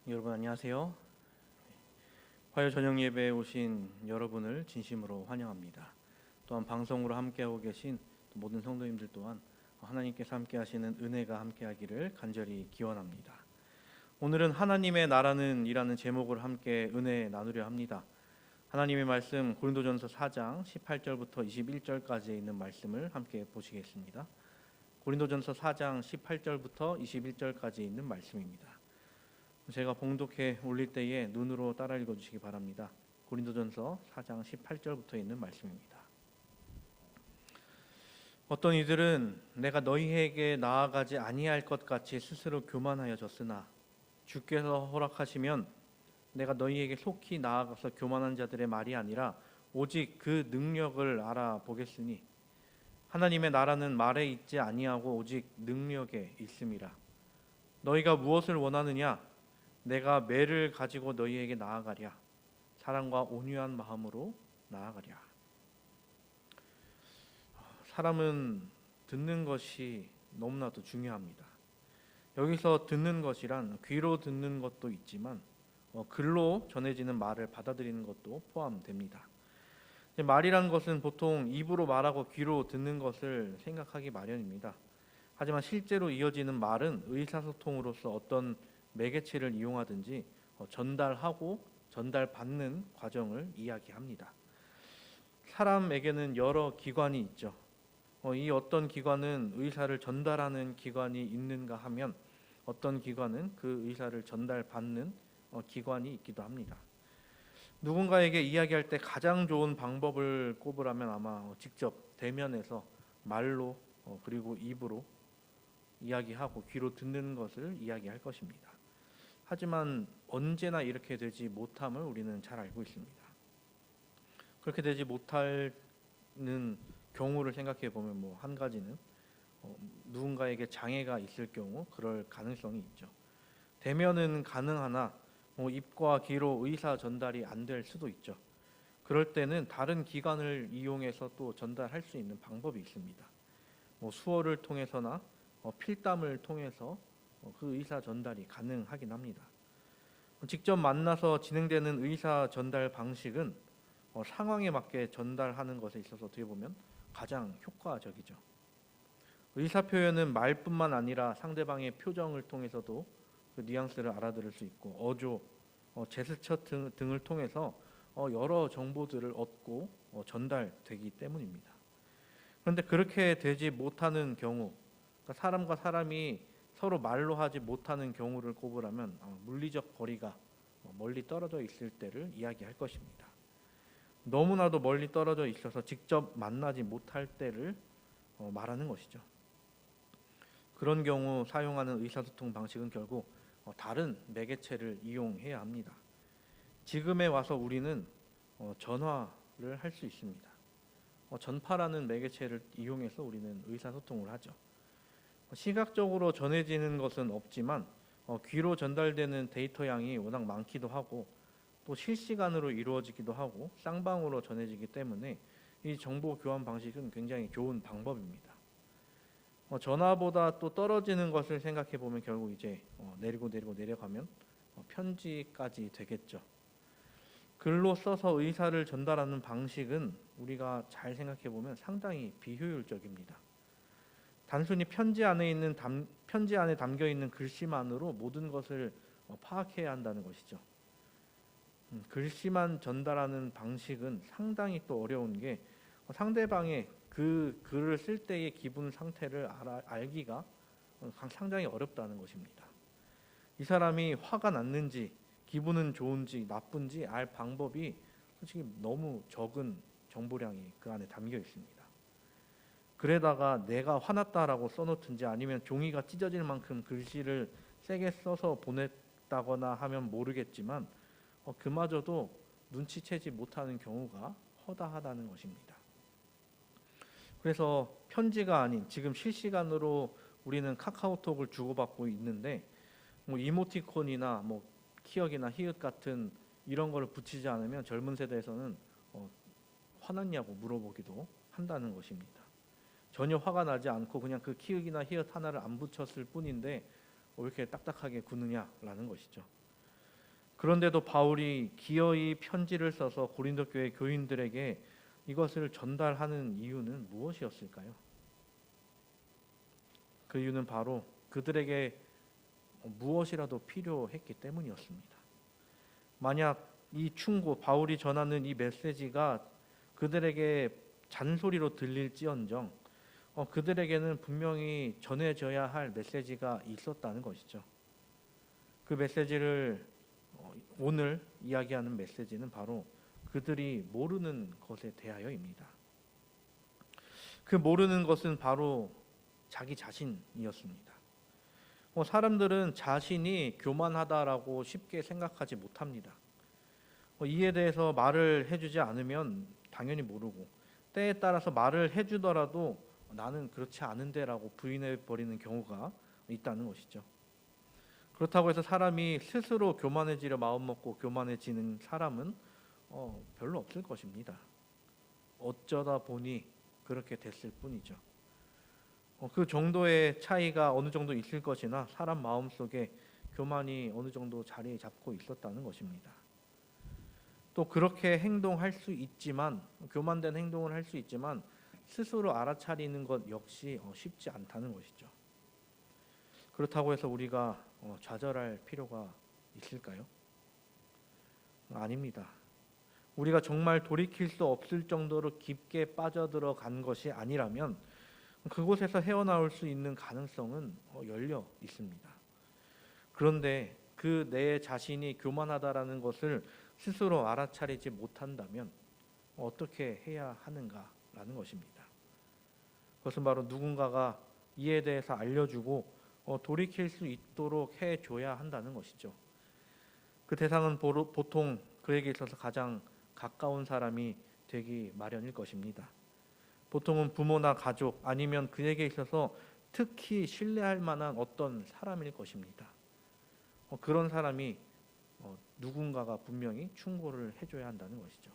여러분 안녕하세요. 화요 저녁 예배에 오신 여러분을 진심으로 환영합니다. 또한 방송으로 함께하고 계신 모든 성도님들 또한 하나님께서 함께하시는 은혜가 함께하기를 간절히 기원합니다. 오늘은 하나님의 나라는 이라는 제목을 함께 은혜 나누려 합니다. 하나님의 말씀 고린도전서 4장 18절부터 21절까지에 있는 말씀을 함께 보시겠습니다. 고린도전서 4장 18절부터 21절까지 있는 말씀입니다. 제가 봉독해 올릴 때에 눈으로 따라 읽어주시기 바랍니다. 고린도전서 4장 18절부터 있는 말씀입니다. 어떤 이들은 내가 너희에게 나아가지 아니할 것 같이 스스로 교만하여졌으나 주께서 허락하시면 내가 너희에게 속히 나아가서 교만한 자들의 말이 아니라 오직 그 능력을 알아보겠으니 하나님의 나라는 말에 있지 아니하고 오직 능력에 있음이라. 너희가 무엇을 원하느냐? 내가 매를 가지고 너희에게 나아가랴. 사랑과 온유한 마음으로 나아가랴. 사람은 듣는 것이 너무나도 중요합니다. 여기서 듣는 것이란 귀로 듣는 것도 있지만 글로 전해지는 말을 받아들이는 것도 포함됩니다. 말이란 것은 보통 입으로 말하고 귀로 듣는 것을 생각하기 마련입니다. 하지만 실제로 이어지는 말은 의사소통으로서 어떤 매개체를 이용하든지 전달하고 전달받는 과정을 이야기합니다. 사람에게는 여러 기관이 있죠. 이 어떤 기관은 의사를 전달하는 기관이 있는가 하면 어떤 기관은 그 의사를 전달받는 기관이 있기도 합니다. 누군가에게 이야기할 때 가장 좋은 방법을 꼽으라면 아마 직접 대면해서 말로 그리고 입으로 이야기하고 귀로 듣는 것을 이야기할 것입니다. 하지만 언제나 이렇게 되지 못함을 우리는 잘 알고 있습니다. 그렇게 되지 못하는 경우를 생각해 보면 한 가지는 누군가에게 장애가 있을 경우 그럴 가능성이 있죠. 대면은 가능하나 입과 귀로 의사 전달이 안 될 수도 있죠. 그럴 때는 다른 기관을 이용해서 또 전달할 수 있는 방법이 있습니다. 수어를 통해서나 필담을 통해서 그 의사 전달이 가능하긴 합니다. 직접 만나서 진행되는 의사 전달 방식은 상황에 맞게 전달하는 것에 있어서 어떻게 보면 가장 효과적이죠. 의사 표현은 말뿐만 아니라 상대방의 표정을 통해서도 그 뉘앙스를 알아들을 수 있고 어조, 제스처 등을 통해서 여러 정보들을 얻고 전달되기 때문입니다. 그런데 그렇게 되지 못하는 경우, 그러니까 사람과 사람이 서로 말로 하지 못하는 경우를 꼽으라면 물리적 거리가 멀리 떨어져 있을 때를 이야기할 것입니다. 너무나도 멀리 떨어져 있어서 직접 만나지 못할 때를 말하는 것이죠. 그런 경우 사용하는 의사소통 방식은 결국 다른 매개체를 이용해야 합니다. 지금에 와서 우리는 전화를 할 수 있습니다. 전파라는 매개체를 이용해서 우리는 의사소통을 하죠. 시각적으로 전해지는 것은 없지만 귀로 전달되는 데이터 양이 워낙 많기도 하고 또 실시간으로 이루어지기도 하고 쌍방으로 전해지기 때문에 이 정보 교환 방식은 굉장히 좋은 방법입니다. 전화보다 또 떨어지는 것을 생각해 보면 결국 이제 내리고 내려가면 편지까지 되겠죠. 글로 써서 의사를 전달하는 방식은 우리가 잘 생각해 보면 상당히 비효율적입니다. 단순히 편지 안에 담겨 있는 글씨만으로 모든 것을 파악해야 한다는 것이죠. 글씨만 전달하는 방식은 상당히 또 어려운 게 상대방의 그 글을 쓸 때의 기분 상태를 알기가 상당히 어렵다는 것입니다. 이 사람이 화가 났는지 기분은 좋은지 나쁜지 알 방법이 솔직히 너무 적은 정보량이 그 안에 담겨 있습니다. 글에다가 내가 화났다라고 써놓든지 아니면 종이가 찢어질 만큼 글씨를 세게 써서 보냈다거나 하면 모르겠지만 그마저도 눈치채지 못하는 경우가 허다하다는 것입니다. 그래서 편지가 아닌 지금 실시간으로 우리는 카카오톡을 주고받고 있는데 이모티콘이나 키읔이나 히읗 같은 이런 거를 붙이지 않으면 젊은 세대에서는 화났냐고 물어보기도 한다는 것입니다. 전혀 화가 나지 않고 그냥 그 키읔이나 히읗 하나를 안 붙였을 뿐인데 왜 이렇게 딱딱하게 구느냐라는 것이죠. 그런데도 바울이 기어이 편지를 써서 고린도 교회 교인들에게 이것을 전달하는 이유는 무엇이었을까요? 그 이유는 바로 그들에게 무엇이라도 필요했기 때문이었습니다. 만약 이 충고, 바울이 전하는 이 메시지가 그들에게 잔소리로 들릴지언정 그들에게는 분명히 전해져야 할 메시지가 있었다는 것이죠. 그 메시지를 오늘 이야기하는 메시지는 바로 그들이 모르는 것에 대하여입니다. 그 모르는 것은 바로 자기 자신이었습니다. 사람들은 자신이 교만하다라고 쉽게 생각하지 못합니다. 이에 대해서 말을 해주지 않으면 당연히 모르고, 때에 따라서 말을 해주더라도 나는 그렇지 않은데라고 부인해버리는 경우가 있다는 것이죠. 그렇다고 해서 사람이 스스로 교만해지려 마음먹고 교만해지는 사람은 별로 없을 것입니다. 어쩌다 보니 그렇게 됐을 뿐이죠. 그 정도의 차이가 어느 정도 있을 것이나 사람 마음속에 교만이 어느 정도 자리 잡고 있었다는 것입니다. 또 그렇게 행동할 수 있지만, 교만된 행동을 할 수 있지만 스스로 알아차리는 것 역시 쉽지 않다는 것이죠. 그렇다고 해서 우리가 좌절할 필요가 있을까요? 아닙니다. 우리가 정말 돌이킬 수 없을 정도로 깊게 빠져들어간 것이 아니라면 그곳에서 헤어나올 수 있는 가능성은 열려 있습니다. 그런데 그 내 자신이 교만하다라는 것을 스스로 알아차리지 못한다면 어떻게 해야 하는가라는 것입니다. 그것은 바로 누군가가 이에 대해서 알려주고 돌이킬 수 있도록 해줘야 한다는 것이죠. 그 대상은 보통 그에게 있어서 가장 가까운 사람이 되기 마련일 것입니다. 보통은 부모나 가족 아니면 그에게 있어서 특히 신뢰할 만한 어떤 사람일 것입니다. 그런 사람이 누군가가 분명히 충고를 해줘야 한다는 것이죠.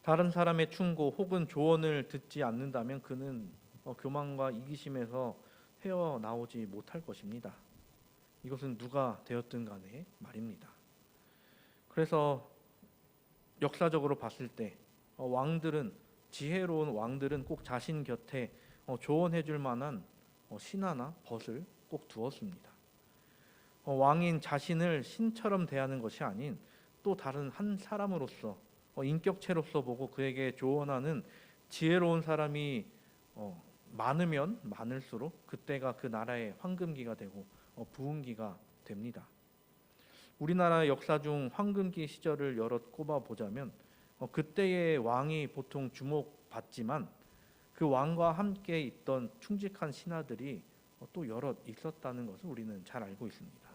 다른 사람의 충고 혹은 조언을 듣지 않는다면 그는 교만과 이기심에서 헤어나오지 못할 것입니다. 이것은 누가 되었든 간에 말입니다. 그래서 역사적으로 봤을 때 지혜로운 왕들은 꼭 자신 곁에 조언해 줄 만한 신하나 벗을 꼭 두었습니다. 왕인 자신을 신처럼 대하는 것이 아닌 또 다른 한 사람으로서 인격체로서 보고 그에게 조언하는 지혜로운 사람이 많으면 많을수록 그때가 그 나라의 황금기가 되고 부흥기가 됩니다. 우리나라 역사 중 황금기 시절을 여럿 꼽아 보자면 그때의 왕이 보통 주목받지만 그 왕과 함께 있던 충직한 신하들이 또 여럿 있었다는 것을 우리는 잘 알고 있습니다.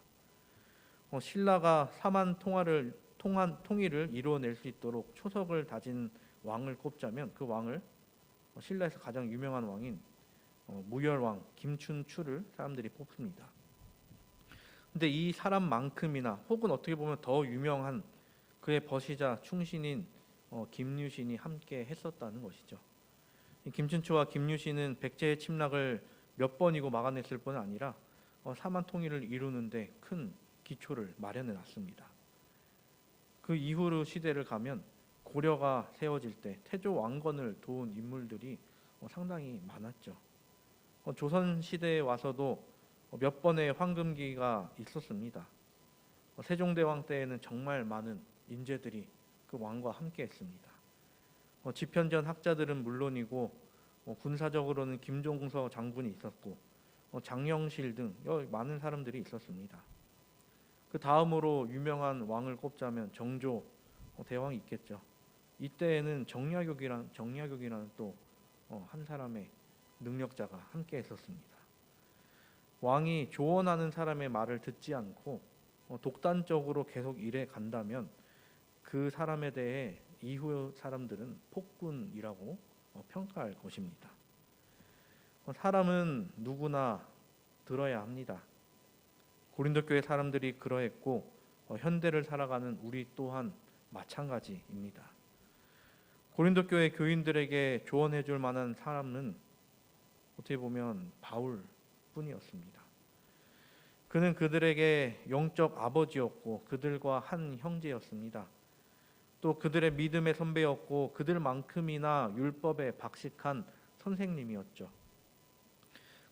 신라가 사만 통일을 이루어낼 수 있도록 초석을 다진 왕을 꼽자면 그 왕을 신라에서 가장 유명한 왕인 무열왕 김춘추를 사람들이 뽑습니다. 근데 이 사람만큼이나 혹은 어떻게 보면 더 유명한 그의 벗이자 충신인 김유신이 함께 했었다는 것이죠. 김춘추와 김유신은 백제의 침략을 몇 번이고 막아냈을 뿐 아니라 사만 통일을 이루는데 큰 기초를 마련해 놨습니다. 그 이후로 시대를 가면 고려가 세워질 때 태조 왕건을 도운 인물들이 상당히 많았죠. 조선 시대에 와서도 몇 번의 황금기가 있었습니다. 세종대왕 때에는 정말 많은 인재들이 그 왕과 함께했습니다. 집현전 학자들은 물론이고 군사적으로는 김종서 장군이 있었고 장영실 등 많은 사람들이 있었습니다. 그 다음으로 유명한 왕을 꼽자면 정조 대왕이 있겠죠. 이때에는 정약용이라는 또 한 사람의 능력자가 함께 했었습니다. 왕이 조언하는 사람의 말을 듣지 않고 독단적으로 계속 일해 간다면 그 사람에 대해 이후 사람들은 폭군이라고 평가할 것입니다. 사람은 누구나 들어야 합니다. 고린도 교회 사람들이 그러했고 현대를 살아가는 우리 또한 마찬가지입니다. 고린도 교회 교인들에게 조언해 줄 만한 사람은 어떻게 보면 바울뿐이었습니다. 그는 그들에게 영적 아버지였고 그들과 한 형제였습니다. 또 그들의 믿음의 선배였고 그들만큼이나 율법에 박식한 선생님이었죠.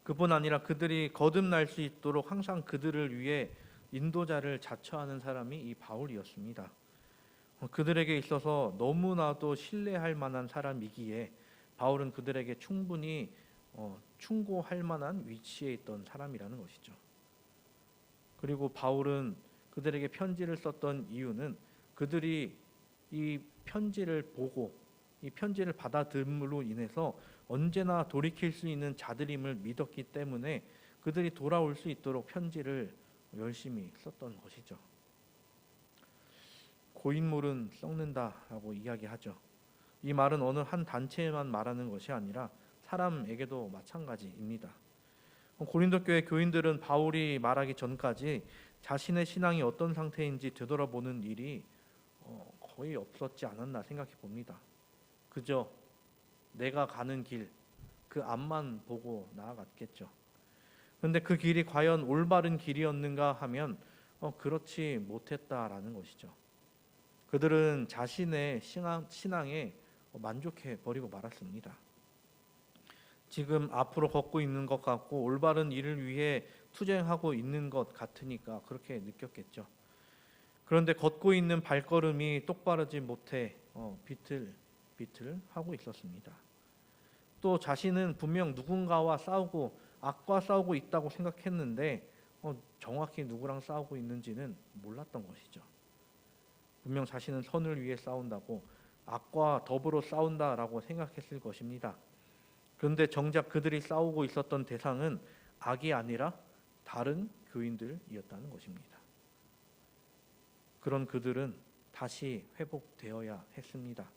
그뿐 아니라 그들이 거듭날 수 있도록 항상 그들을 위해 인도자를 자처하는 사람이 이 바울이었습니다. 그들에게 있어서 너무나도 신뢰할 만한 사람이기에 바울은 그들에게 충분히 충고할 만한 위치에 있던 사람이라는 것이죠. 그리고 바울은 그들에게 편지를 썼던 이유는 그들이 이 편지를 보고 이 편지를 받아들임으로 인해서 언제나 돌이킬 수 있는 자들임을 믿었기 때문에 그들이 돌아올 수 있도록 편지를 열심히 썼던 것이죠. 고인물은 썩는다라고 이야기하죠. 이 말은 어느 한 단체에만 말하는 것이 아니라 사람에게도 마찬가지입니다. 고린도 교회 교인들은 바울이 말하기 전까지 자신의 신앙이 어떤 상태인지 되돌아보는 일이 거의 없었지 않았나 생각해 봅니다. 그저 내가 가는 길, 그 앞만 보고 나아갔겠죠. 그런데 그 길이 과연 올바른 길이었는가 하면 그렇지 못했다라는 것이죠. 그들은 자신의 신앙에 만족해 버리고 말았습니다. 지금 앞으로 걷고 있는 것 같고 올바른 일을 위해 투쟁하고 있는 것 같으니까 그렇게 느꼈겠죠. 그런데 걷고 있는 발걸음이 똑바르지 못해 비틀비틀 하고 있었습니다. 또 자신은 분명 누군가와 싸우고 악과 싸우고 있다고 생각했는데 정확히 누구랑 싸우고 있는지는 몰랐던 것이죠. 분명 자신은 선을 위해 싸운다고 악과 더불어 싸운다라고 생각했을 것입니다. 그런데 정작 그들이 싸우고 있었던 대상은 악이 아니라 다른 교인들이었다는 것입니다. 그런 그들은 다시 회복되어야 했습니다.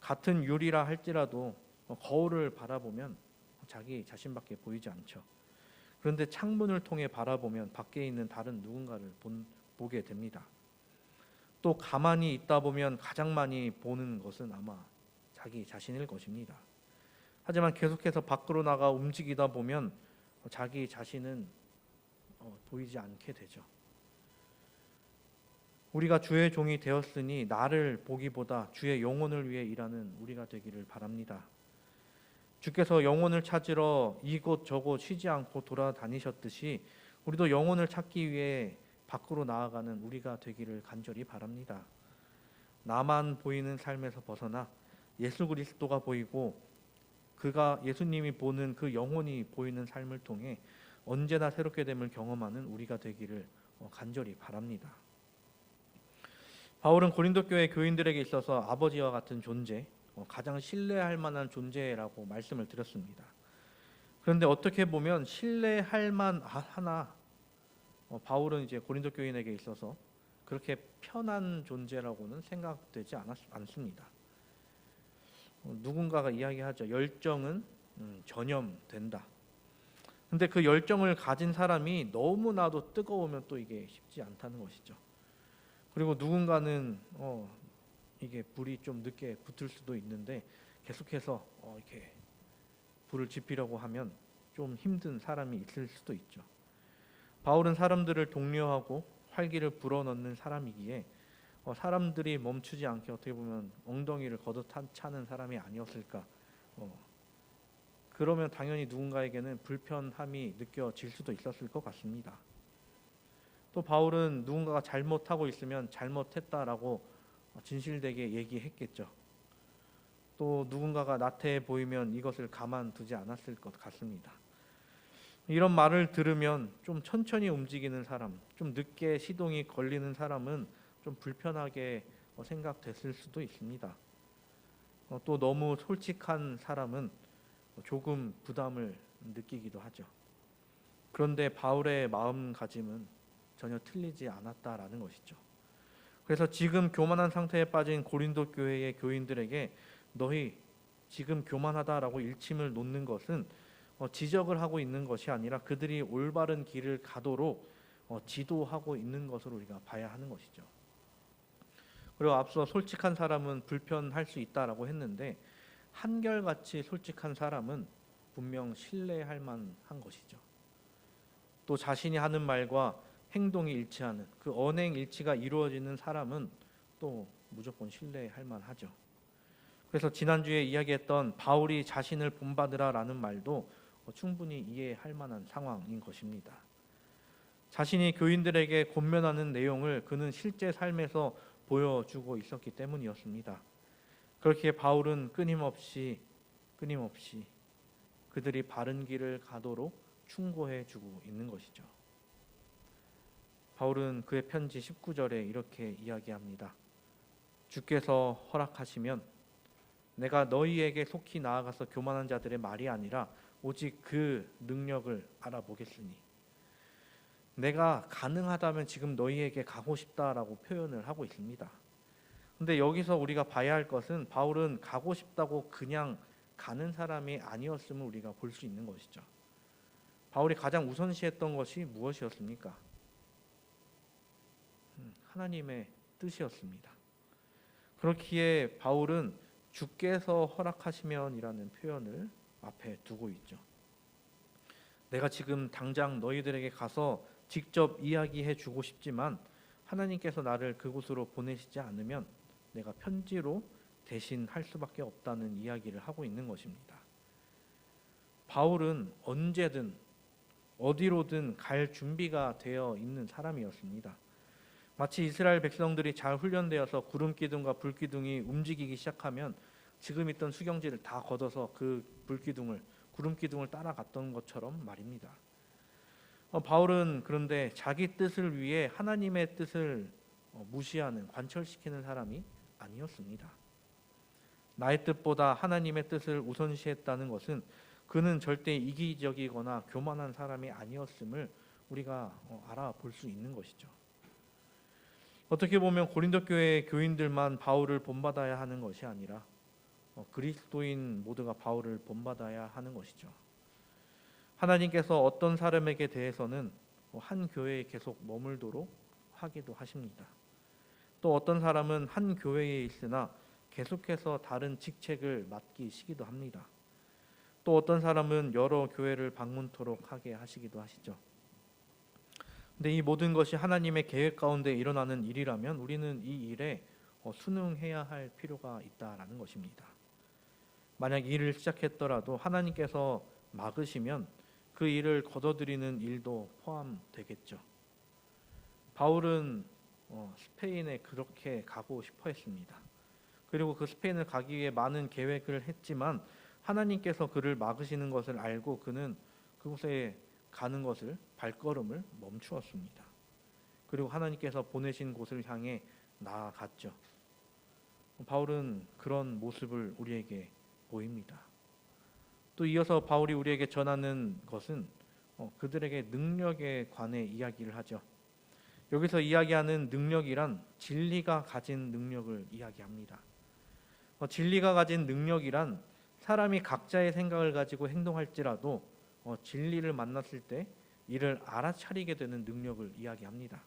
같은 유리라 할지라도 거울을 바라보면 자기 자신밖에 보이지 않죠. 그런데 창문을 통해 바라보면 밖에 있는 다른 누군가를 보게 됩니다. 또 가만히 있다 보면 가장 많이 보는 것은 아마 자기 자신일 것입니다. 하지만 계속해서 밖으로 나가 움직이다 보면 자기 자신은 보이지 않게 되죠. 우리가 주의 종이 되었으니 나를 보기보다 주의 영혼을 위해 일하는 우리가 되기를 바랍니다. 주께서 영혼을 찾으러 이곳 저곳 쉬지 않고 돌아다니셨듯이 우리도 영혼을 찾기 위해 밖으로 나아가는 우리가 되기를 간절히 바랍니다. 나만 보이는 삶에서 벗어나 예수 그리스도가 보이고 그가 예수님이 보는 그 영혼이 보이는 삶을 통해 언제나 새롭게 됨을 경험하는 우리가 되기를 간절히 바랍니다. 바울은 고린도 교회 교인들에게 있어서 아버지와 같은 존재, 가장 신뢰할 만한 존재라고 말씀을 드렸습니다. 그런데 어떻게 보면 신뢰할 만하나 바울은 이제 고린도 교인에게 있어서 그렇게 편한 존재라고는 생각되지 않습니다. 누군가가 이야기하죠. 열정은 전염된다. 근데 그 열정을 가진 사람이 너무나도 뜨거우면 또 이게 쉽지 않다는 것이죠. 그리고 누군가는 이게 불이 좀 늦게 붙을 수도 있는데 계속해서 이렇게 불을 지피려고 하면 좀 힘든 사람이 있을 수도 있죠. 바울은 사람들을 독려하고 활기를 불어넣는 사람이기에 사람들이 멈추지 않게 어떻게 보면 엉덩이를 걷어차는 사람이 아니었을까. 그러면 당연히 누군가에게는 불편함이 느껴질 수도 있었을 것 같습니다. 또 바울은 누군가가 잘못하고 있으면 잘못했다라고 진실되게 얘기했겠죠. 또 누군가가 나태해 보이면 이것을 가만두지 않았을 것 같습니다. 이런 말을 들으면 좀 천천히 움직이는 사람, 좀 늦게 시동이 걸리는 사람은 좀 불편하게 생각됐을 수도 있습니다. 또 너무 솔직한 사람은 조금 부담을 느끼기도 하죠. 그런데 바울의 마음가짐은 전혀 틀리지 않았다라는 것이죠. 그래서 지금 교만한 상태에 빠진 고린도 교회의 교인들에게 너희 지금 교만하다라고 일침을 놓는 것은 지적을 하고 있는 것이 아니라 그들이 올바른 길을 가도록 지도하고 있는 것으로 우리가 봐야 하는 것이죠. 그리고 앞서 솔직한 사람은 불편할 수 있다라고 했는데 한결같이 솔직한 사람은 분명 신뢰할 만한 것이죠. 또 자신이 하는 말과 행동이 일치하는 그 언행 일치가 이루어지는 사람은 또 무조건 신뢰할 만하죠. 그래서 지난주에 이야기했던 바울이 자신을 본받으라라는 말도 충분히 이해할 만한 상황인 것입니다. 자신이 교인들에게 권면하는 내용을 그는 실제 삶에서 보여주고 있었기 때문이었습니다. 그렇기에 바울은 끊임없이 그들이 바른 길을 가도록 충고해주고 있는 것이죠. 바울은 그의 편지 19절에 이렇게 이야기합니다. 주께서 허락하시면 내가 너희에게 속히 나아가서 교만한 자들의 말이 아니라 오직 그 능력을 알아보겠으니, 내가 가능하다면 지금 너희에게 가고 싶다라고 표현을 하고 있습니다. 근데 여기서 우리가 봐야 할 것은 바울은 가고 싶다고 그냥 가는 사람이 아니었음을 우리가 볼 수 있는 것이죠. 바울이 가장 우선시했던 것이 무엇이었습니까? 하나님의 뜻이었습니다. 그렇기에 바울은 주께서 허락하시면이라는 표현을 앞에 두고 있죠. 내가 지금 당장 너희들에게 가서 직접 이야기해 주고 싶지만 하나님께서 나를 그곳으로 보내시지 않으면 내가 편지로 대신 할 수밖에 없다는 이야기를 하고 있는 것입니다. 바울은 언제든 어디로든 갈 준비가 되어 있는 사람이었습니다. 마치 이스라엘 백성들이 잘 훈련되어서 구름 기둥과 불 기둥이 움직이기 시작하면 지금 있던 수경지를 다 걷어서 그 구름 기둥을 따라갔던 것처럼 말입니다. 바울은 그런데 자기 뜻을 위해 하나님의 뜻을 무시하는, 관철시키는 사람이 아니었습니다. 나의 뜻보다 하나님의 뜻을 우선시했다는 것은 그는 절대 이기적이거나 교만한 사람이 아니었음을 우리가 알아볼 수 있는 것이죠. 어떻게 보면 고린도 교회의 교인들만 바울을 본받아야 하는 것이 아니라 그리스도인 모두가 바울을 본받아야 하는 것이죠. 하나님께서 어떤 사람에게 대해서는 한 교회에 계속 머물도록 하기도 하십니다. 또 어떤 사람은 한 교회에 있으나 계속해서 다른 직책을 맡기시기도 합니다. 또 어떤 사람은 여러 교회를 방문토록 하게 하시기도 하시죠. 근데 이 모든 것이 하나님의 계획 가운데 일어나는 일이라면 우리는 이 일에 순응해야 할 필요가 있다라는 것입니다. 만약 이 일을 시작했더라도 하나님께서 막으시면 그 일을 거둬들이는 일도 포함되겠죠. 바울은 스페인에 그렇게 가고 싶어 했습니다. 그리고 그 스페인을 가기 위해 많은 계획을 했지만 하나님께서 그를 막으시는 것을 알고 그는 그곳에 가는 것을, 발걸음을 멈추었습니다. 그리고 하나님께서 보내신 곳을 향해 나아갔죠. 바울은 그런 모습을 우리에게 보입니다. 또 이어서 바울이 우리에게 전하는 것은 그들에게 능력에 관해 이야기를 하죠. 여기서 이야기하는 능력이란 진리가 가진 능력을 이야기합니다. 진리가 가진 능력이란 사람이 각자의 생각을 가지고 행동할지라도 진리를 만났을 때 이를 알아차리게 되는 능력을 이야기합니다.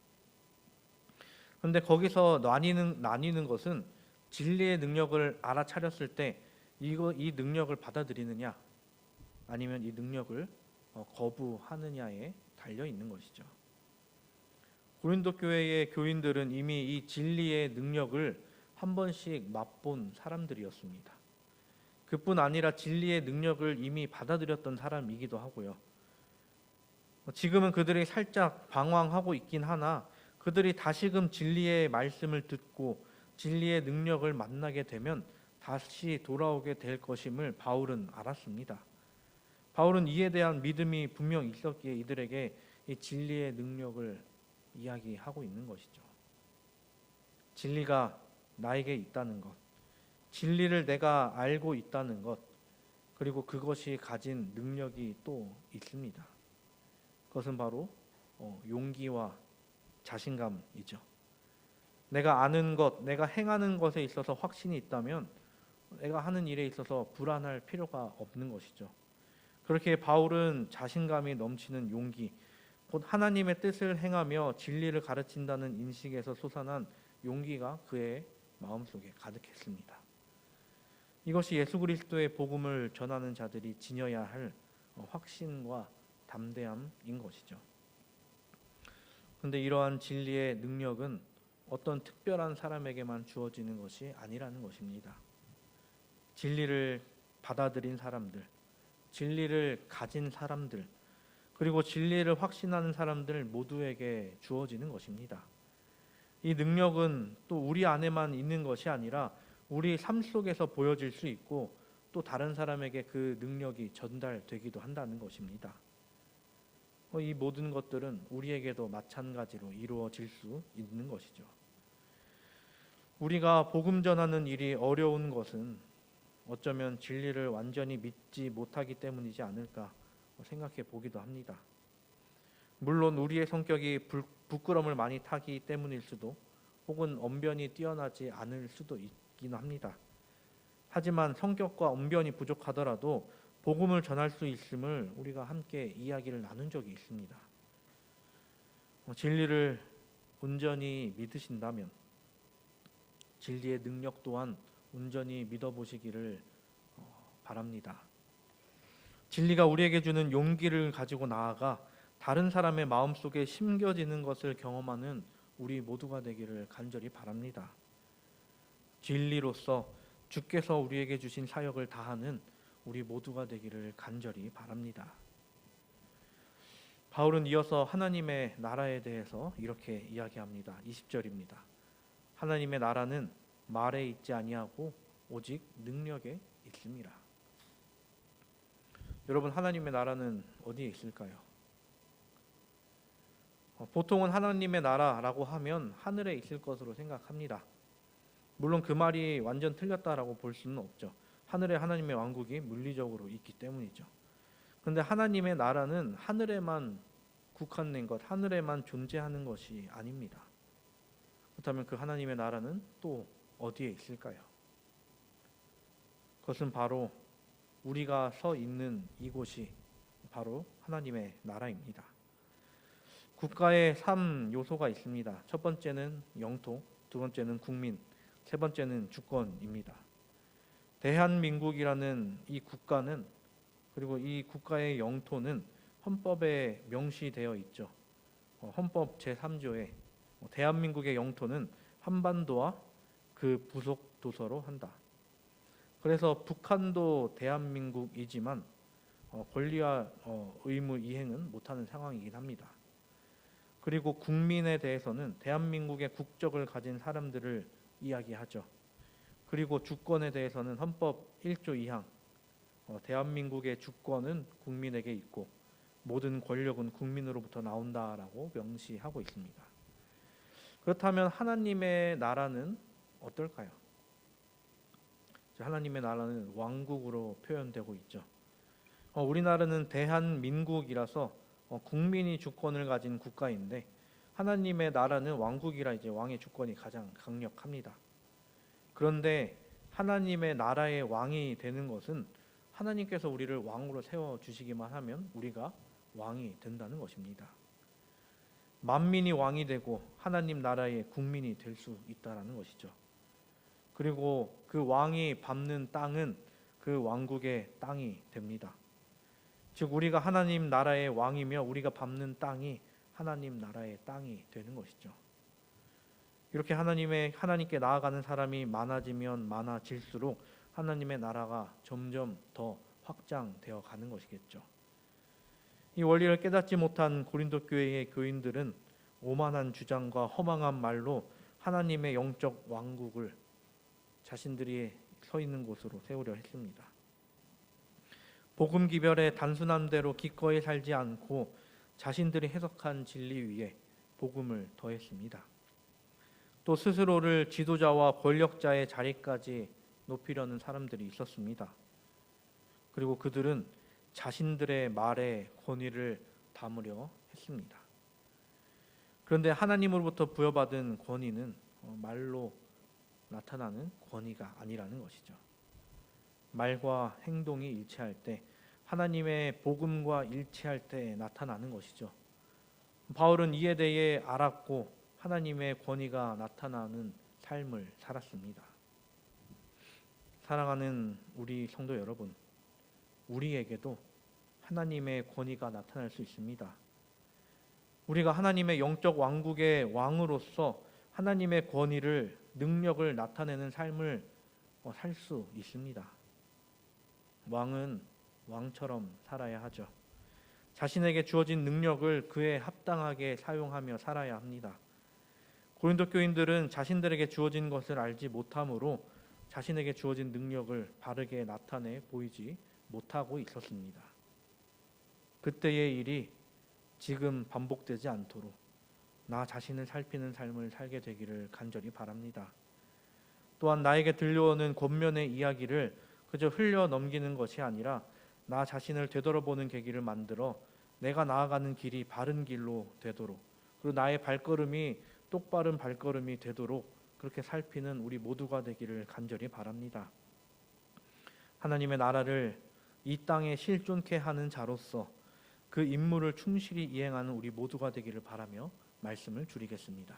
그런데 거기서 나뉘는 것은 진리의 능력을 알아차렸을 때 이 능력을 받아들이느냐 아니면 이 능력을 거부하느냐에 달려 있는 것이죠. 고린도 교회의 교인들은 이미 이 진리의 능력을 한 번씩 맛본 사람들이었습니다. 그뿐 아니라 진리의 능력을 이미 받아들였던 사람이기도 하고요. 지금은 그들이 살짝 방황하고 있긴 하나 그들이 다시금 진리의 말씀을 듣고 진리의 능력을 만나게 되면 다시 돌아오게 될 것임을 바울은 알았습니다. 바울은 이에 대한 믿음이 분명 있었기에 이들에게 이 진리의 능력을 이야기하고 있는 것이죠. 진리가 나에게 있다는 것, 진리를 내가 알고 있다는 것, 그리고 그것이 가진 능력이 또 있습니다. 그것은 바로 용기와 자신감이죠. 내가 아는 것, 내가 행하는 것에 있어서 확신이 있다면 내가 하는 일에 있어서 불안할 필요가 없는 것이죠. 그렇게 바울은 자신감이 넘치는 용기, 곧 하나님의 뜻을 행하며 진리를 가르친다는 인식에서 솟아난 용기가 그의 마음속에 가득했습니다. 이것이 예수 그리스도의 복음을 전하는 자들이 지녀야 할 확신과 담대함인 것이죠. 근데 이러한 진리의 능력은 어떤 특별한 사람에게만 주어지는 것이 아니라는 것입니다. 진리를 받아들인 사람들, 진리를 가진 사람들, 그리고 진리를 확신하는 사람들 모두에게 주어지는 것입니다. 이 능력은 또 우리 안에만 있는 것이 아니라 우리 삶 속에서 보여질 수 있고 또 다른 사람에게 그 능력이 전달되기도 한다는 것입니다. 이 모든 것들은 우리에게도 마찬가지로 이루어질 수 있는 것이죠. 우리가 복음 전하는 일이 어려운 것은 어쩌면 진리를 완전히 믿지 못하기 때문이지 않을까 생각해 보기도 합니다. 물론 우리의 성격이 부끄러움을 많이 타기 때문일 수도 혹은 언변이 뛰어나지 않을 수도 있긴 합니다. 하지만 성격과 언변이 부족하더라도 복음을 전할 수 있음을 우리가 함께 이야기를 나눈 적이 있습니다. 진리를 온전히 믿으신다면 진리의 능력 또한 온전히 믿어보시기를 바랍니다. 진리가 우리에게 주는 용기를 가지고 나아가 다른 사람의 마음속에 심겨지는 것을 경험하는 우리 모두가 되기를 간절히 바랍니다. 진리로서 주께서 우리에게 주신 사역을 다하는 우리 모두가 되기를 간절히 바랍니다. 바울은 이어서 하나님의 나라에 대해서 이렇게 이야기합니다. 20절입니다. 하나님의 나라는 말에 있지 아니하고 오직 능력에 있습니다. 여러분, 하나님의 나라는 어디에 있을까요? 보통은 하나님의 나라라고 하면 하늘에 있을 것으로 생각합니다. 물론 그 말이 완전 틀렸다라고 볼 수는 없죠. 하늘에 하나님의 왕국이 물리적으로 있기 때문이죠. 그런데 하나님의 나라는 하늘에만 국한된 것, 하늘에만 존재하는 것이 아닙니다. 그렇다면 그 하나님의 나라는 또 어디에 있을까요? 그것은 바로 우리가 서 있는 이곳이 바로 하나님의 나라입니다. 국가에 3요소가 있습니다. 첫 번째는 영토, 두 번째는 국민, 세 번째는 주권입니다. 대한민국이라는 이 국가는, 그리고 이 국가의 영토는 헌법에 명시되어 있죠. 헌법 제3조에 대한민국의 영토는 한반도와 그 부속 도서로 한다. 그래서 북한도 대한민국이지만 권리와 의무 이행은 못하는 상황이긴 합니다. 그리고 국민에 대해서는 대한민국의 국적을 가진 사람들을 이야기하죠. 그리고 주권에 대해서는 헌법 1조 2항 대한민국의 주권은 국민에게 있고 모든 권력은 국민으로부터 나온다라고 명시하고 있습니다. 그렇다면 하나님의 나라는 어떨까요? 하나님의 나라는 왕국으로 표현되고 있죠. 우리나라는 대한민국이라서 국민이 주권을 가진 국가인데 하나님의 나라는 왕국이라 이제 왕의 주권이 가장 강력합니다. 그런데 하나님의 나라의 왕이 되는 것은 하나님께서 우리를 왕으로 세워주시기만 하면 우리가 왕이 된다는 것입니다. 만민이 왕이 되고 하나님 나라의 국민이 될 수 있다는 것이죠. 그리고 그 왕이 밟는 땅은 그 왕국의 땅이 됩니다. 즉 우리가 하나님 나라의 왕이며 우리가 밟는 땅이 하나님 나라의 땅이 되는 것이죠. 이렇게 하나님께 나아가는 사람이 많아지면 많아질수록 하나님의 나라가 점점 더 확장되어 가는 것이겠죠. 이 원리를 깨닫지 못한 고린도 교회의 교인들은 오만한 주장과 허망한 말로 하나님의 영적 왕국을 자신들이 서 있는 곳으로 세우려 했습니다. 복음 기별의 단순함대로 기꺼이 살지 않고 자신들이 해석한 진리 위에 복음을 더했습니다. 또 스스로를 지도자와 권력자의 자리까지 높이려는 사람들이 있었습니다. 그리고 그들은 자신들의 말에 권위를 담으려 했습니다. 그런데 하나님으로부터 부여받은 권위는 말로 나타나는 권위가 아니라는 것이죠. 말과 행동이 일치할 때, 하나님의 복음과 일치할 때 나타나는 것이죠. 바울은 이에 대해 알았고 하나님의 권위가 나타나는 삶을 살았습니다. 사랑하는 우리 성도 여러분, 우리에게도 하나님의 권위가 나타날 수 있습니다. 우리가 하나님의 영적 왕국의 왕으로서 하나님의 권위를, 능력을 나타내는 삶을 살 수 있습니다. 왕은 왕처럼 살아야 하죠. 자신에게 주어진 능력을 그에 합당하게 사용하며 살아야 합니다. 고린도 교인들은 자신들에게 주어진 것을 알지 못함으로 자신에게 주어진 능력을 바르게 나타내 보이지 못하고 있었습니다. 그때의 일이 지금 반복되지 않도록 나 자신을 살피는 삶을 살게 되기를 간절히 바랍니다. 또한 나에게 들려오는 권면의 이야기를 그저 흘려 넘기는 것이 아니라 나 자신을 되돌아보는 계기를 만들어 내가 나아가는 길이 바른 길로 되도록, 그리고 나의 발걸음이 똑바른 발걸음이 되도록 그렇게 살피는 우리 모두가 되기를 간절히 바랍니다. 하나님의 나라를 이 땅에 실존케 하는 자로서 그 임무를 충실히 이행하는 우리 모두가 되기를 바라며 말씀을 줄이겠습니다.